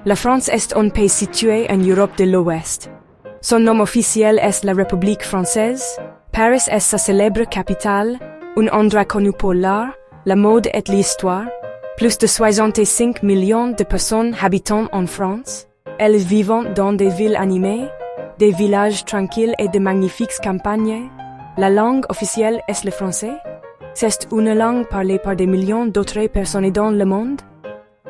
La France est un pays situé en Europe de l'Ouest. Son nom officiel est la République française. Paris est sa célèbre capitale, un endroit connu pour l'art, la mode et l'histoire. Plus de 65 millions de personnes habitent en France. Elles vivent dans des villes animées, des villages tranquilles et de magnifiques campagnes. La langue officielle est le français. C'est une langue parlée par des millions d'autres personnes dans le monde.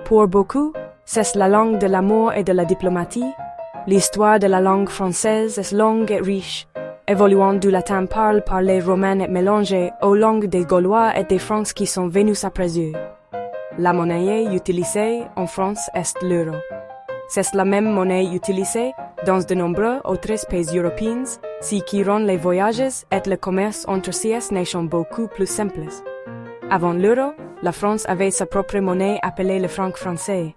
Pour beaucoup, c'est la langue de l'amour et de la diplomatie. L'histoire de la langue française est longue et riche, évoluant du latin parlé par les Romains et mélangée aux langues des Gaulois et des Francs qui sont venus après eux. La monnaie utilisée en France est l'euro. C'est la même monnaie utilisée dans de nombreux autres pays européens, ce qui rend les voyages et le commerce entre ces nations beaucoup plus simples. Avant l'euro, la France avait sa propre monnaie appelée le franc français.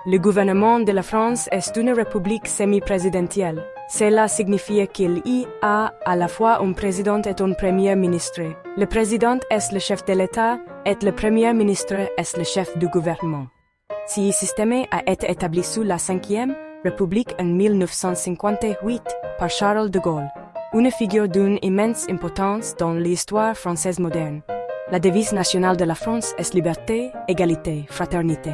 Le gouvernement de la France est une république semi-présidentielle. Cela signifie qu'il y a à la fois un président et un premier ministre. Le président est le chef de l'État et le premier ministre est le chef du gouvernement. Ce système a été établi sous la 5e République en 1958 par Charles de Gaulle, une figure d'une immense importance dans l'histoire française moderne. La devise nationale de la France est liberté, égalité, fraternité.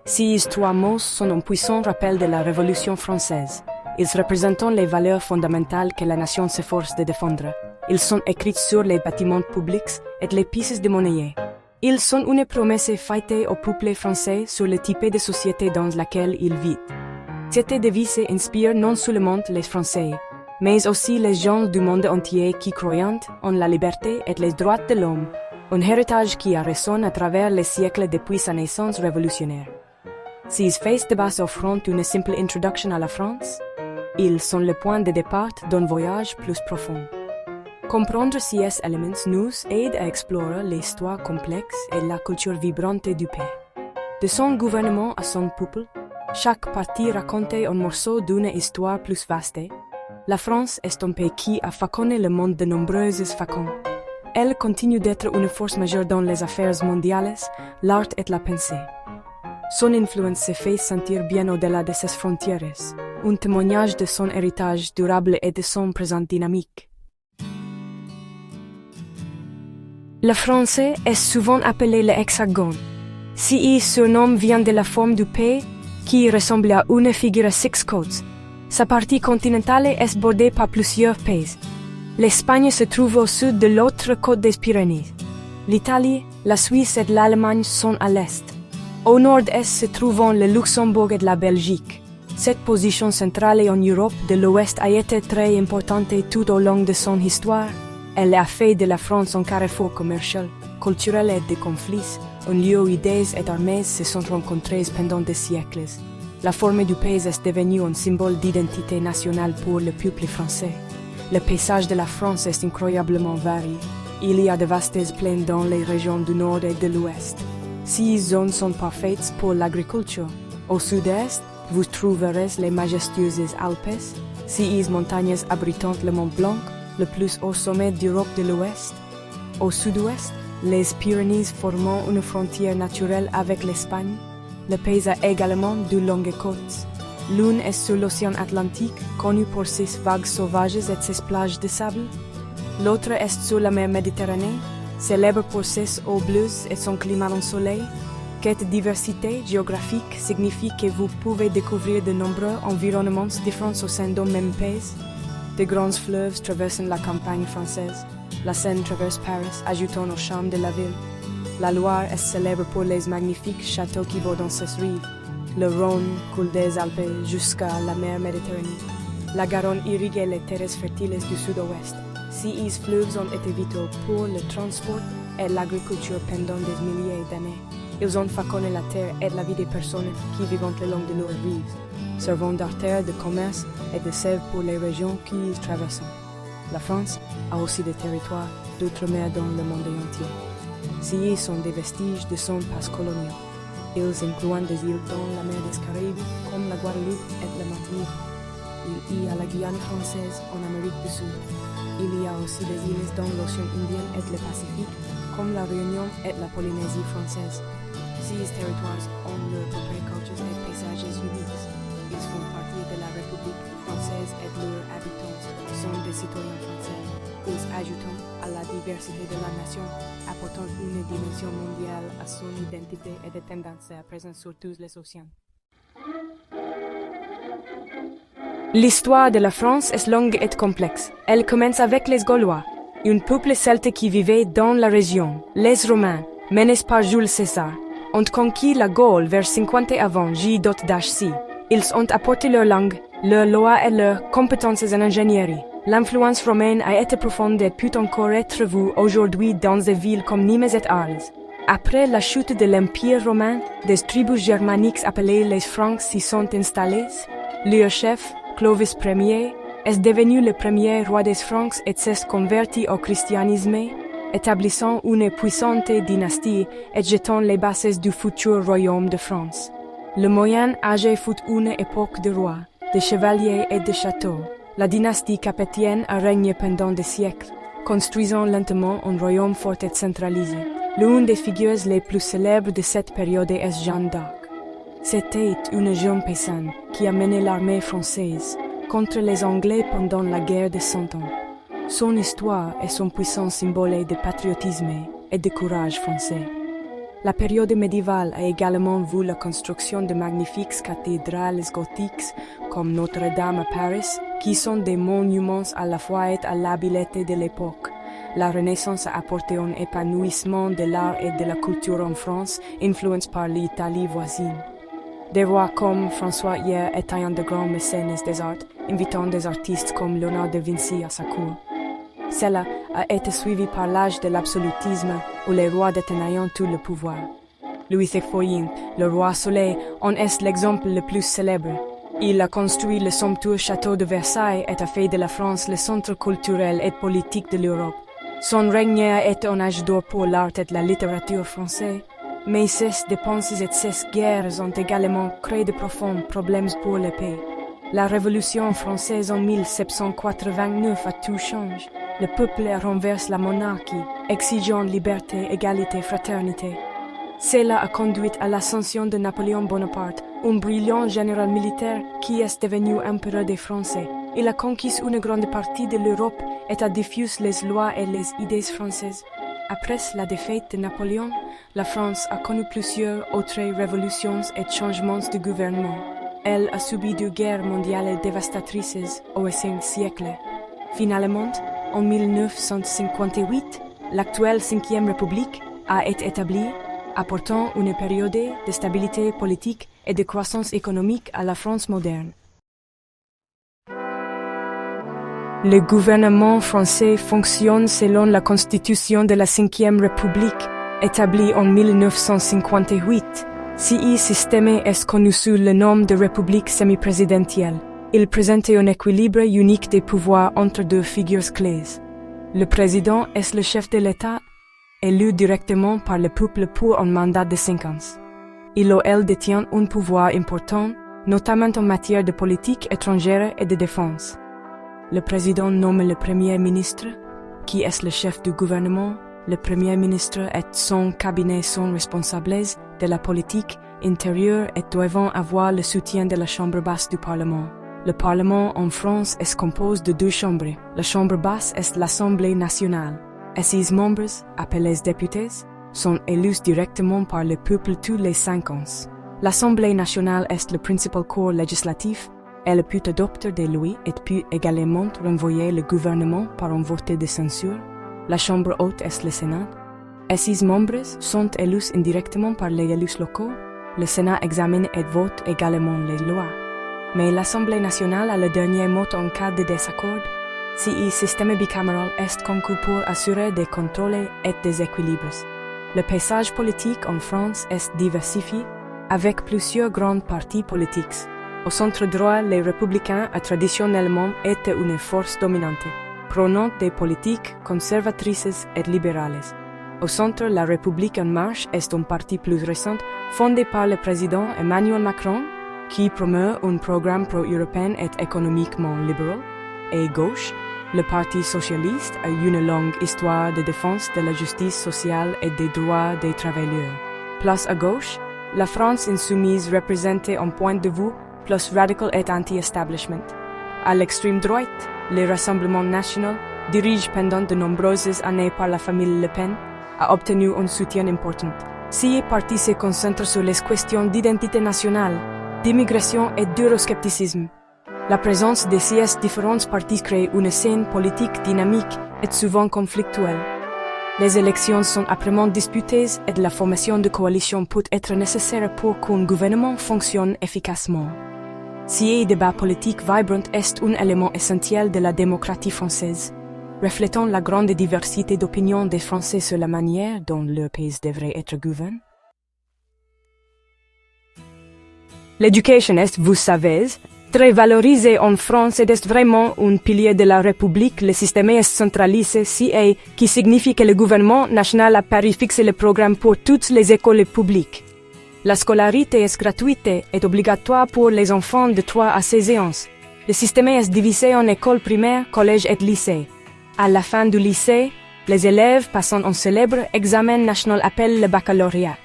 Ces trois mots sont un puissant rappel de la Révolution française. Ils représentent les valeurs fondamentales que la nation s'efforce de défendre. Ils sont écrits sur les bâtiments publics et les pièces de monnaie. Ils sont une promesse faite au peuple français sur le type de société dans laquelle il vit. Cette devise inspire non seulement les Français, mais aussi les gens du monde entier qui croient en la liberté et les droits de l'homme, un héritage qui a résonné à travers les siècles depuis sa naissance révolutionnaire. Ces faits de base offrent une simple introduction à la France. Ils sont le point de départ d'un voyage plus profond. Comprendre ces éléments nous aide à explorer l'histoire complexe et la culture vibrante du pays. De son gouvernement à son peuple, chaque partie raconte un morceau d'une histoire plus vaste. La France est un pays qui a façonné le monde de nombreuses façons. Elle continue d'être une force majeure dans les affaires mondiales, l'art et la pensée. Son influence se fait sentir bien au-delà de ses frontières, un témoignage de son héritage durable et de son présent dynamique. Le français est souvent appelé l'hexagone. Ce surnom vient de la forme du pays qui ressemble à une figure à six côtes. Sa partie continentale est bordée par plusieurs pays. L'Espagne se trouve au sud de l'autre côte des Pyrénées. L'Italie, la Suisse et l'Allemagne sont à l'est. Au nord-est se trouvent le Luxembourg et la Belgique. Cette position centrale en Europe de l'Ouest a été très importante tout au long de son histoire. Elle a fait de la France un carrefour commercial, culturel et de conflits, un lieu où idées et armées se sont rencontrées pendant des siècles. La forme du pays est devenue un symbole d'identité nationale pour le peuple français. Le paysage de la France est incroyablement varié. Il y a de vastes plaines dans les régions du nord et de l'ouest. Ces zones sont parfaites pour l'agriculture. Au sud-est, vous trouverez les majestueuses Alpes. Ces montagnes abritant le Mont Blanc, le plus haut sommet d'Europe de l'Ouest. Au sud-ouest, les Pyrénées formant une frontière naturelle avec l'Espagne. Le pays a également de longues côtes. L'une est sur l'océan Atlantique, connu pour ses vagues sauvages et ses plages de sable. L'autre est sur la mer Méditerranée, célèbre pour ses eaux bleues et son climat ensoleillé. Cette diversité géographique signifie que vous pouvez découvrir de nombreux environnements différents au sein d'un même pays. De grands fleuves traversent la campagne française. La Seine traverse Paris, ajoutant au charme de la ville. La Loire est célèbre pour les magnifiques châteaux qui bordent ses rives. Le Rhône coule des Alpes jusqu'à la mer Méditerranée. La Garonne irrigue les terres fertiles du sud-ouest. Ces fleuves ont été vitaux pour le transport et l'agriculture pendant des milliers d'années. Ils ont façonné la terre et la vie des personnes qui vivent le long de leurs rives, servant d'artères de commerce et de sève pour les régions qui y traversent. La France a aussi des territoires d'outre-mer dans le monde entier. Ces sont des vestiges de son passé colonial. Ils incluent des îles dans la mer des Caraïbes, comme la Guadeloupe et la Martinique. Il y a la Guyane française en Amérique du Sud. Il y a aussi des îles dans l'océan Indien et le Pacifique, comme la Réunion et la Polynésie française. Ces territoires ont leurs propres cultures et paysages uniques. diversité de la nation, apportant une dimension mondiale à son identité et des tendances présentes sur tous les océans. L'histoire de la France est longue et complexe. Elle commence avec les Gaulois, un peuple celte qui vivait dans la région. Les Romains, menés par Jules César, ont conquis la Gaule vers 50 avant J.H.C. Ils ont apporté leur langue, leurs lois et leurs compétences en ingénierie. L'influence romaine a été profonde et peut encore être vue aujourd'hui dans des villes comme Nîmes et Arles. Après la chute de l'Empire romain, des tribus germaniques appelées les Francs s'y sont installées. Leur chef, Clovis Ier, est devenu le premier roi des Francs et s'est converti au christianisme, établissant une puissante dynastie et jetant les bases du futur royaume de France. Le Moyen Âge fut une époque de rois, de chevaliers et de châteaux. La dynastie capétienne a régné pendant des siècles, construisant lentement un royaume fort et centralisé. L'une des figures les plus célèbres de cette période est Jeanne d'Arc. C'était une jeune paysanne qui a mené l'armée française contre les Anglais pendant la guerre de Cent Ans. Son histoire est son puissant symbole de patriotisme et de courage français. La période médiévale a également vu la construction de magnifiques cathédrales gothiques comme Notre-Dame à Paris, qui sont des monuments à la foi et à l'habileté de l'époque. La Renaissance a apporté un épanouissement de l'art et de la culture en France, influencé par l'Italie voisine. Des rois comme François Hier étaient un de grands mécènes des arts, invitant des artistes comme Léonard de Vinci à sa cour. Cela a été suivi par l'âge de l'absolutisme, où les rois détenaient tout le pouvoir. Louis Foyin, le roi Soleil, en est l'exemple le plus célèbre. Il a construit le somptueux château de Versailles et a fait de la France le centre culturel et politique de l'Europe. Son règne a été un âge d'or pour l'art et la littérature française, mais ses dépenses et ses guerres ont également créé de profonds problèmes pour le pays. La Révolution française en 1789 a tout changé. Le peuple renverse la monarchie, exigeant liberté, égalité, fraternité. Cela a conduit à l'ascension de Napoléon Bonaparte, un brillant général militaire qui est devenu empereur des Français. Il a conquis une grande partie de l'Europe et a diffusé les lois et les idées françaises. Après la défaite de Napoléon, la France a connu plusieurs autres révolutions et changements de gouvernement. Elle a subi deux guerres mondiales dévastatrices au 5 siècles. Finalement, en 1958, l'actuelle 5e République a été établie, apportant une période de stabilité politique et de croissance économique à la France moderne. Le gouvernement français fonctionne selon la Constitution de la 5e République, établie en 1958. Ce système est connu sous le nom de République semi-présidentielle. Il présente un équilibre unique des pouvoirs entre deux figures clés. Le président est le chef de l'État, élu directement par le peuple pour un mandat de 5 ans. Il ou elle détient un pouvoir important, notamment en matière de politique étrangère et de défense. Le président nomme le Premier ministre, qui est le chef du gouvernement. Le Premier ministre et son cabinet sont responsables de la politique intérieure et doivent avoir le soutien de la Chambre basse du Parlement. Le Parlement en France est composé de 2 chambres. La Chambre basse est l'Assemblée nationale, et ses membres, appelés députés, sont élus directement par le peuple tous les 5 ans. L'Assemblée nationale est le principal corps législatif. Elle peut adopter des lois et peut également renvoyer le gouvernement par un vote de censure. La Chambre haute est le Sénat, et ses membres sont élus indirectement par les élus locaux. Le Sénat examine et vote également les lois. Mais l'Assemblée nationale a le dernier mot en cas de désaccord. Ce système bicaméral est conçu pour assurer des contrôles et des équilibres. Le paysage politique en France est diversifié, avec plusieurs grands partis politiques. Au centre droit, les républicains ont traditionnellement été une force dominante, prônant des politiques conservatrices et libérales. Au centre, la République en marche est un parti plus récent, fondé par le président Emmanuel Macron, qui promeut un programme pro-européen et économiquement libéral. Et gauche, le Parti socialiste a une longue histoire de défense de la justice sociale et des droits des travailleurs. Place à gauche, la France insoumise représente un point de vue plus radical et anti-establishment. À l'extrême droite, le Rassemblement national dirigé pendant de nombreuses années par la famille Le Pen, a obtenu un soutien important. Ce parti se concentre sur les questions d'identité nationale, d'immigration et d'euroscepticisme. La présence de ces différents partis crée une scène politique dynamique et souvent conflictuelle. Les élections sont âprement disputées et la formation de coalitions peut être nécessaire pour qu'un gouvernement fonctionne efficacement. Ce débat politique vibrant est un élément essentiel de la démocratie française, reflétant la grande diversité d'opinions des Français sur la manière dont leur pays devrait être gouverné. L'éducation est, vous savez, très valorisée en France et est vraiment un pilier de la République. Le système est centralisé, qui signifie que le gouvernement national à Paris fixe le programme pour toutes les écoles publiques. La scolarité est gratuite et obligatoire pour les enfants de 3 à 16 ans. Le système est divisé en écoles primaires, collèges et lycées. À la fin du lycée, les élèves passent un célèbre examen national appelé le baccalauréat.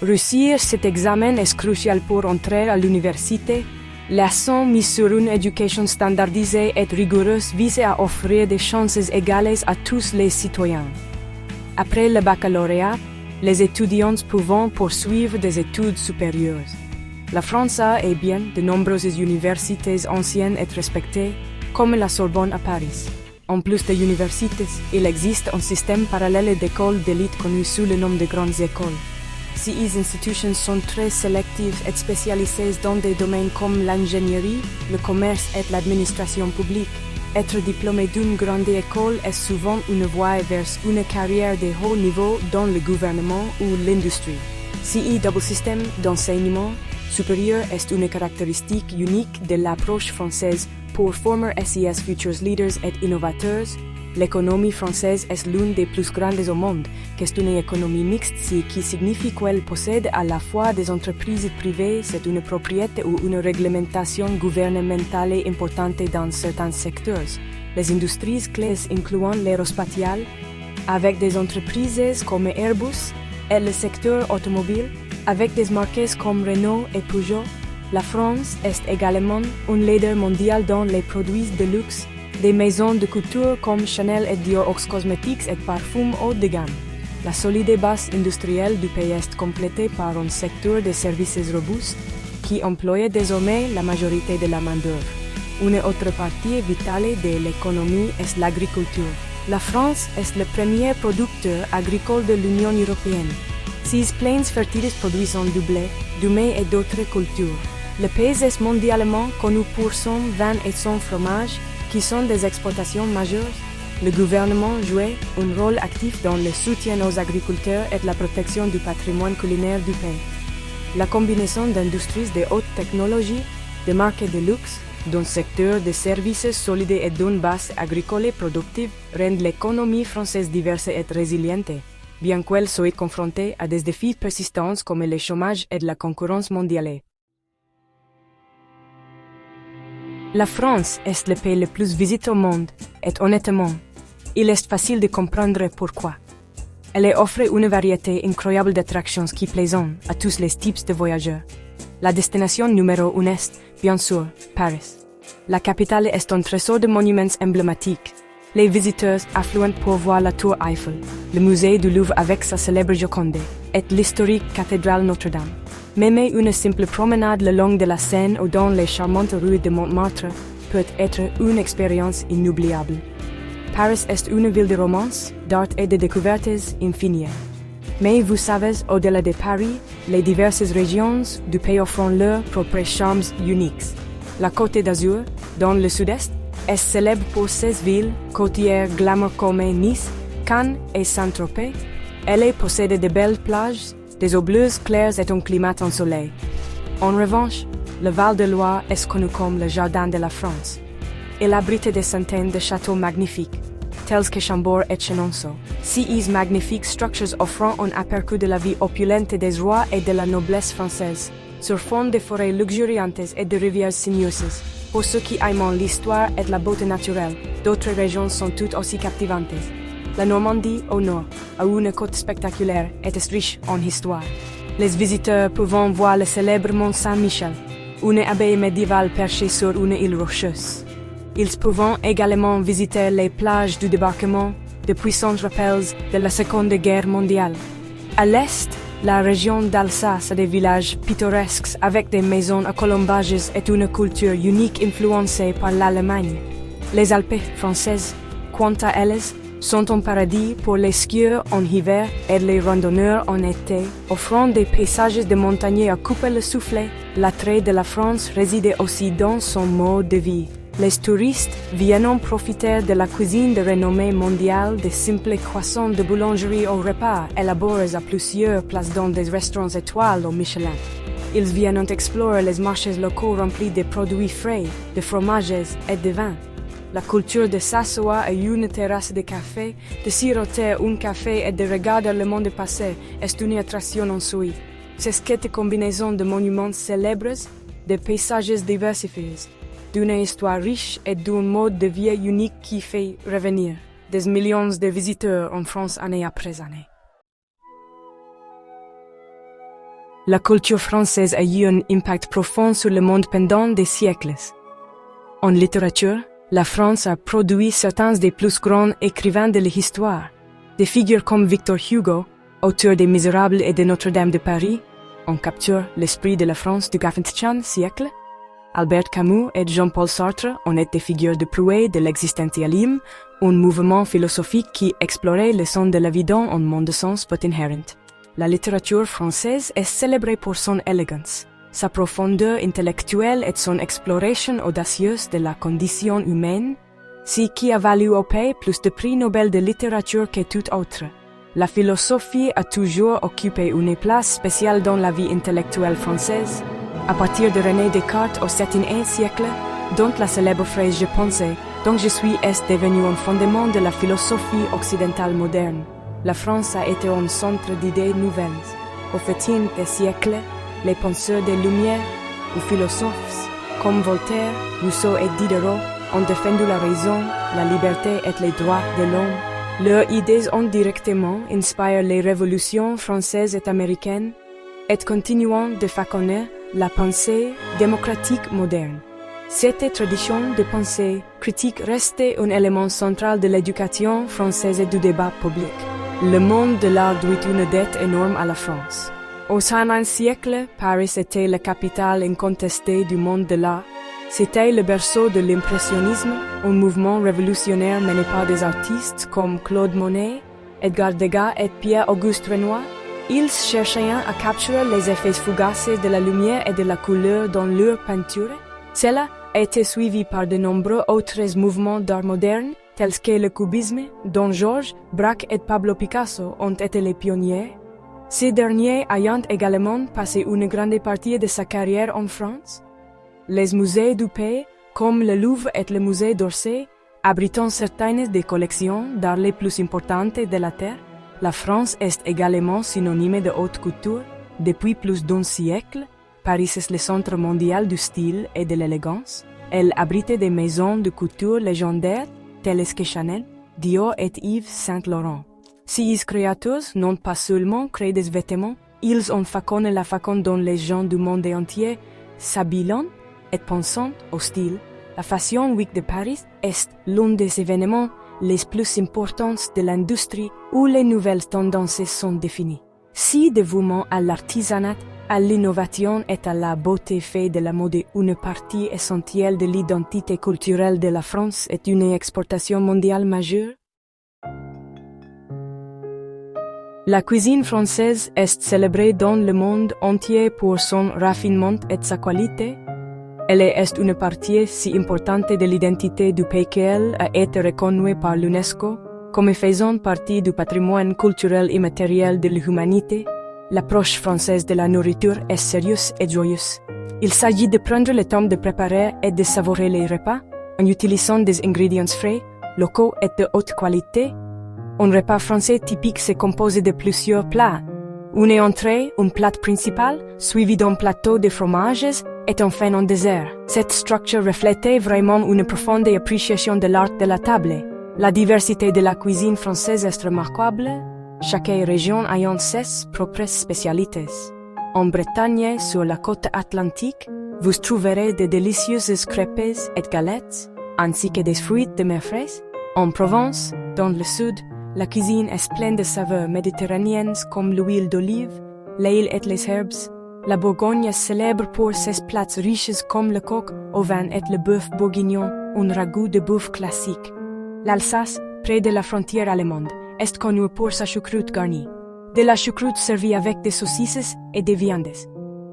Réussir cet examen est crucial pour entrer à l'université. L'accent mis sur une éducation standardisée et rigoureuse vise à offrir des chances égales à tous les citoyens. Après le baccalauréat, les étudiants peuvent poursuivre des études supérieures. La France a bien de nombreuses universités anciennes et respectées, comme la Sorbonne à Paris. En plus des universités, il existe un système parallèle d'écoles d'élite connu sous le nom de grandes écoles. Ces institutions sont très sélectives et spécialisées dans des domaines comme l'ingénierie, le commerce et l'administration publique. Être diplômé d'une grande école est souvent une voie vers une carrière de haut niveau dans le gouvernement ou l'industrie. Ce double système d'enseignement supérieur est une caractéristique unique de l'approche française pour former SES futurs leaders et innovateurs. L'économie française est l'une des plus grandes au monde, qu'est une économie mixte, ce qui signifie qu'elle possède à la fois des entreprises privées, c'est une propriété ou une réglementation gouvernementale importante dans certains secteurs. Les industries clés incluant l'aérospatial, avec des entreprises comme Airbus, et le secteur automobile, avec des marques comme Renault et Peugeot. La France est également un leader mondial dans les produits de luxe, des maisons de couture comme Chanel et Dior aux cosmétiques et parfums haut de gamme. La solide base industrielle du pays est complétée par un secteur de services robuste qui emploie désormais la majorité de la main-d'œuvre. Une autre partie vitale de l'économie est l'agriculture. La France est le premier producteur agricole de l'Union européenne. Ces plaines fertiles produisent du blé, du maïs et d'autres cultures. Le pays est mondialement connu pour son vin et son fromage, qui sont des exportations majeures. Le gouvernement jouait un rôle actif dans le soutien aux agriculteurs et la protection du patrimoine culinaire du pays. La combinaison d'industries de haute technologie, de marques de luxe, d'un secteur de services solides et d'une base agricole productive rend l'économie française diverse et résiliente, bien qu'elle soit confrontée à des défis persistants comme le chômage et la concurrence mondiale. La France est le pays le plus visité au monde, et honnêtement, il est facile de comprendre pourquoi. Elle offre une variété incroyable d'attractions qui plaisent à tous les types de voyageurs. La destination numéro 1 est, bien sûr, Paris. La capitale est un trésor de monuments emblématiques. Les visiteurs affluent pour voir la Tour Eiffel, le musée du Louvre avec sa célèbre Joconde, et l'historique cathédrale Notre-Dame. Même une simple promenade le long de la Seine ou dans les charmantes rues de Montmartre peut être une expérience inoubliable. Paris est une ville de romance, d'art et de découvertes infinies. Mais vous savez, au-delà de Paris, les diverses régions du pays offrent leurs propres charmes uniques. La Côte d'Azur, dans le sud-est, est célèbre pour ses villes côtières glamour comme Nice, Cannes et Saint-Tropez. Elle possède de belles plages, des eaux bleues claires et un climat ensoleillé. En revanche, le Val-de-Loire est connu comme le jardin de la France. Il abrite des centaines de châteaux magnifiques, tels que Chambord et Chenonceau. Ces magnifiques structures offrant un aperçu de la vie opulente des rois et de la noblesse française, sur fond de forêts luxuriantes et de rivières sinueuses. Pour ceux qui aiment l'histoire et la beauté naturelle, d'autres régions sont toutes aussi captivantes. La Normandie, au nord, a une côte spectaculaire et est riche en histoire. Les visiteurs peuvent voir le célèbre Mont Saint-Michel, une abbaye médiévale perchée sur une île rocheuse. Ils peuvent également visiter les plages du débarquement, de puissants rappels de la Seconde Guerre mondiale. À l'est, la région d'Alsace a des villages pittoresques avec des maisons à colombages et une culture unique influencée par l'Allemagne. Les Alpes françaises, quant à elles, sont un paradis pour les skieurs en hiver et les randonneurs en été, offrant des paysages de montagne à couper le souffle. L'attrait de la France réside aussi dans son mode de vie. Les touristes viennent profiter de la cuisine de renommée mondiale, des simples croissants de boulangerie au repas élaborés à plusieurs places dans des restaurants étoiles au Michelin. Ils viennent explorer les marchés locaux remplis de produits frais, de fromages et de vins. La culture de s'asseoir à une terrasse de café, de siroter un café et de regarder le monde passer est une attraction en soi. C'est cette combinaison de monuments célèbres, de paysages diversifiés, d'une histoire riche et d'un mode de vie unique qui fait revenir des millions de visiteurs en France année après année. La culture française a eu un impact profond sur le monde pendant des siècles. En littérature, la France a produit certains des plus grands écrivains de l'histoire. Des figures comme Victor Hugo, auteur des Misérables et de Notre-Dame de Paris, ont capturé l'esprit de la France du XXe siècle. Albert Camus et Jean-Paul Sartre ont été des figures de proue de l'existentialisme, un mouvement philosophique qui explorait le sens de la vie dans un monde de sens peu inhérent. La littérature française est célébrée pour son élégance, sa profondeur intellectuelle et son exploration audacieuse de la condition humaine, ce qui a valu au pays plus de prix Nobel de littérature que tout autre. La philosophie a toujours occupé une place spéciale dans la vie intellectuelle française, à partir de René Descartes au XVIIe siècle, dont la célèbre phrase « Je pensais, donc je suis » est devenue un fondement de la philosophie occidentale moderne. La France a été un centre d'idées nouvelles. Au XXe siècle, les penseurs des Lumières ou philosophes comme Voltaire, Rousseau et Diderot ont défendu la raison, la liberté et les droits de l'homme. Leurs idées ont directement inspiré les révolutions françaises et américaines et continuent de façonner la pensée démocratique moderne. Cette tradition de pensée critique restait un élément central de l'éducation française et du débat public. Le monde de l'art doit une dette énorme à la France. Au XVe siècle, Paris était la capitale incontestée du monde de l'art. C'était le berceau de l'impressionnisme, un mouvement révolutionnaire mené par des artistes comme Claude Monet, Edgar Degas et Pierre-Auguste Renoir. Ils cherchaient à capturer les effets fugaces de la lumière et de la couleur dans leurs peintures. Cela a été suivi par de nombreux autres mouvements d'art moderne, tels que le cubisme, dont Georges Braque et Pablo Picasso ont été les pionniers. Ces derniers ayant également passé une grande partie de sa carrière en France. Les musées du pays, comme le Louvre et le musée d'Orsay, abritant certaines des collections d'art les plus importantes de la Terre. La France est également synonyme de haute couture. Depuis plus d'un siècle, Paris est le centre mondial du style et de l'élégance. Elle abrite des maisons de couture légendaires telles que Chanel, Dior et Yves Saint Laurent. Ces créateurs n'ont pas seulement créé des vêtements, ils ont façonné la façon dont les gens du monde entier s'habillent et pensent au style. La Fashion Week de Paris est l'un des événements les plus importants de l'industrie où les nouvelles tendances sont définies. Si dévouement à l'artisanat, à l'innovation et à la beauté fait de la mode une partie essentielle de l'identité culturelle de la France est une exportation mondiale majeure. La cuisine française est célébrée dans le monde entier pour son raffinement et sa qualité. Elle est une partie si importante de l'identité du pays qu'elle a été reconnue par l'UNESCO comme faisant partie du patrimoine culturel immatériel de l'humanité. L'approche française de la nourriture est sérieuse et joyeuse. Il s'agit de prendre le temps de préparer et de savourer les repas en utilisant des ingrédients frais, locaux et de haute qualité. Un repas français typique se compose de plusieurs plats. Une entrée, un plat principal, suivi d'un plateau de fromages et enfin un dessert. Cette structure reflétait vraiment une profonde appréciation de l'art de la table. La diversité de la cuisine française est remarquable, chaque région ayant ses propres spécialités. En Bretagne, sur la côte atlantique, vous trouverez de délicieuses crêpes et galettes. ainsi que des fruits de mer fraîche. En Provence, dans le sud, la cuisine est pleine de saveurs méditerranéennes comme l'huile d'olive, l'ail et les herbes. La Bourgogne est célèbre pour ses plats riches comme le coq au vin et le bœuf bourguignon, un ragoût de bœuf classique. L'Alsace, près de la frontière allemande, est connue pour sa choucroute garnie. De la choucroute servie avec des saucisses et des viandes.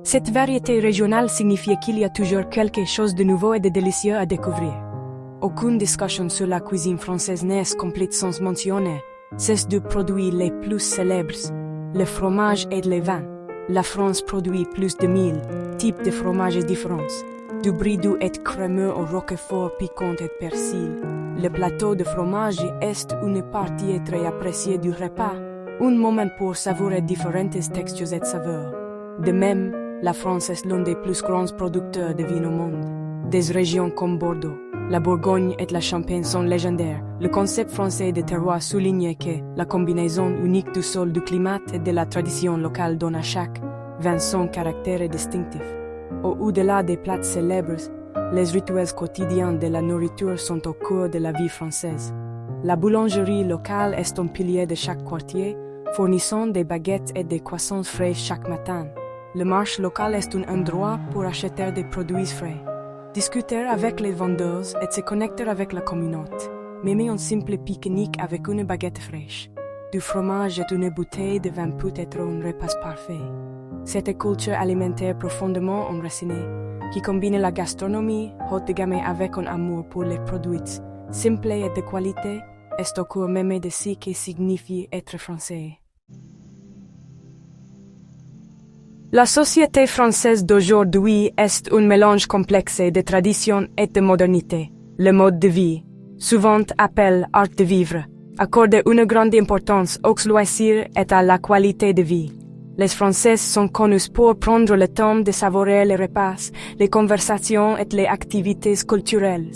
Cette variété régionale signifie qu'il y a toujours quelque chose de nouveau et de délicieux à découvrir. Aucune discussion sur la cuisine française n'est complète sans mentionner ces deux produits les plus célèbres, le fromage et le vin. La France produit plus de 1000 types de fromages différents, du brie doux et crémeux au roquefort piquant et persil. Le plateau de fromage est une partie très appréciée du repas, un moment pour savourer différentes textures et saveurs. De même, la France est l'un des plus grands producteurs de vin au monde. Des régions comme Bordeaux, la Bourgogne et la Champagne sont légendaires. Le concept français de terroir souligne que la combinaison unique du sol, du climat et de la tradition locale donne à chaque vin son caractère distinctif. Au-delà des plats célèbres, les rituels quotidiens de la nourriture sont au cœur de la vie française. La boulangerie locale est un pilier de chaque quartier, fournissant des baguettes et des croissants frais chaque matin. Le marché local est un endroit pour acheter des produits frais, discuter avec les vendeurs et se connecter avec la communauté. Même un simple pique-nique avec une baguette fraîche, du fromage et une bouteille de vin peut être un repas parfait. Cette culture alimentaire profondément enracinée, qui combine la gastronomie haut de gamme avec un amour pour les produits simples et de qualité, est au cœur même de ce qui signifie être français. La société française d'aujourd'hui est un mélange complexe de tradition et de modernité. Le mode de vie, souvent appelé art de vivre, accorde une grande importance aux loisirs et à la qualité de vie. Les Français sont connus pour prendre le temps de savourer les repas, les conversations et les activités culturelles.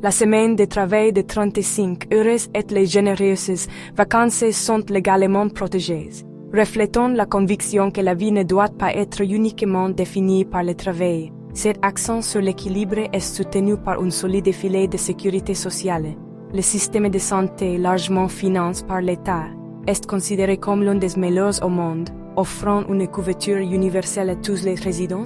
La semaine de travail de 35 heures et les généreuses vacances sont légalement protégées, reflétant la conviction que la vie ne doit pas être uniquement définie par le travail. Cet accent sur l'équilibre est soutenu par un solide filet de sécurité sociale. Le système de santé, largement financé par l'État, est considéré comme l'un des meilleurs au monde, offrant une couverture universelle à tous les résidents.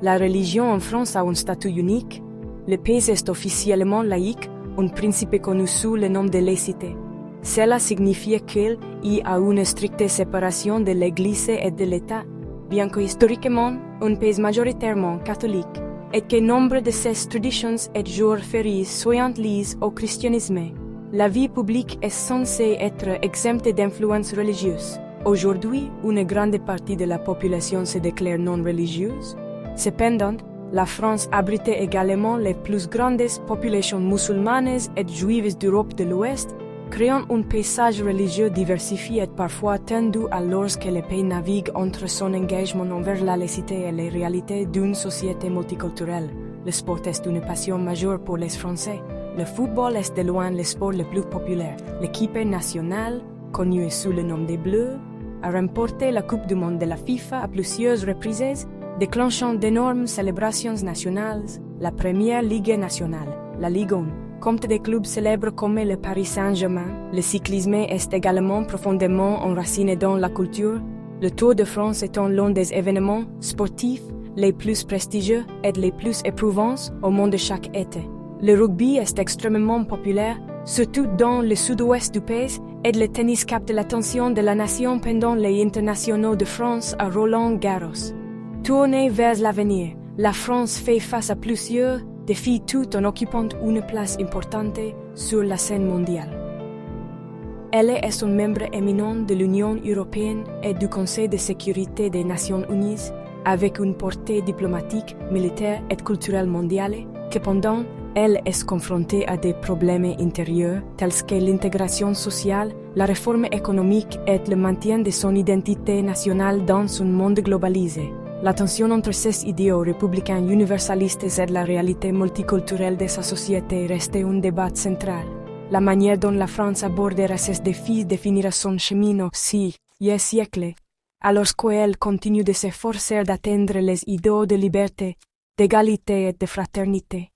La religion en France a un statut unique. Le pays est officiellement laïque, un principe connu sous le nom de laïcité. Cela signifie qu'il y a une stricte séparation de l'Église et de l'État, bien que historiquement, un pays majoritairement catholique, et que nombre de ces traditions et jours fériés soient liés au christianisme. La vie publique est censée être exempte d'influences religieuses. Aujourd'hui, une grande partie de la population se déclare non religieuse. Cependant, la France abrite également les plus grandes populations musulmanes et juives d'Europe de l'Ouest, créant un paysage religieux diversifié et parfois tendu alors que le pays navigue entre son engagement envers la laïcité et les réalités d'une société multiculturelle. Le sport est une passion majeure pour les Français. Le football est de loin le sport le plus populaire. L'équipe nationale, connue sous le nom des Bleus, a remporté la Coupe du Monde de la FIFA à plusieurs reprises, déclenchant d'énormes célébrations nationales. La première Ligue nationale, la Ligue 1, compte des clubs célèbres comme le Paris Saint-Germain. Le cyclisme est également profondément enraciné dans la culture, le Tour de France étant l'un des événements sportifs les plus prestigieux et les plus éprouvants au monde chaque été. Le rugby est extrêmement populaire, surtout dans le sud-ouest du pays, et le tennis capte l'attention de la nation pendant les internationaux de France à Roland-Garros. Tournée vers l'avenir, la France fait face à plusieurs défis tout en occupant une place importante sur la scène mondiale. Elle est un membre éminent de l'Union européenne et du Conseil de sécurité des Nations unies, avec une portée diplomatique, militaire et culturelle mondiale. Cependant, elle est confrontée à des problèmes intérieurs tels que l'intégration sociale, la réforme économique et le maintien de son identité nationale dans un monde globalisé. La tension entre ces idéaux républicains universalistes et la réalité multiculturelle de sa société reste un débat central. La manière dont la France abordera ces défis définira son chemin aussi, il y a siècles, alors qu'elle continue de s'efforcer d'atteindre les idéaux de liberté, d'égalité et de fraternité.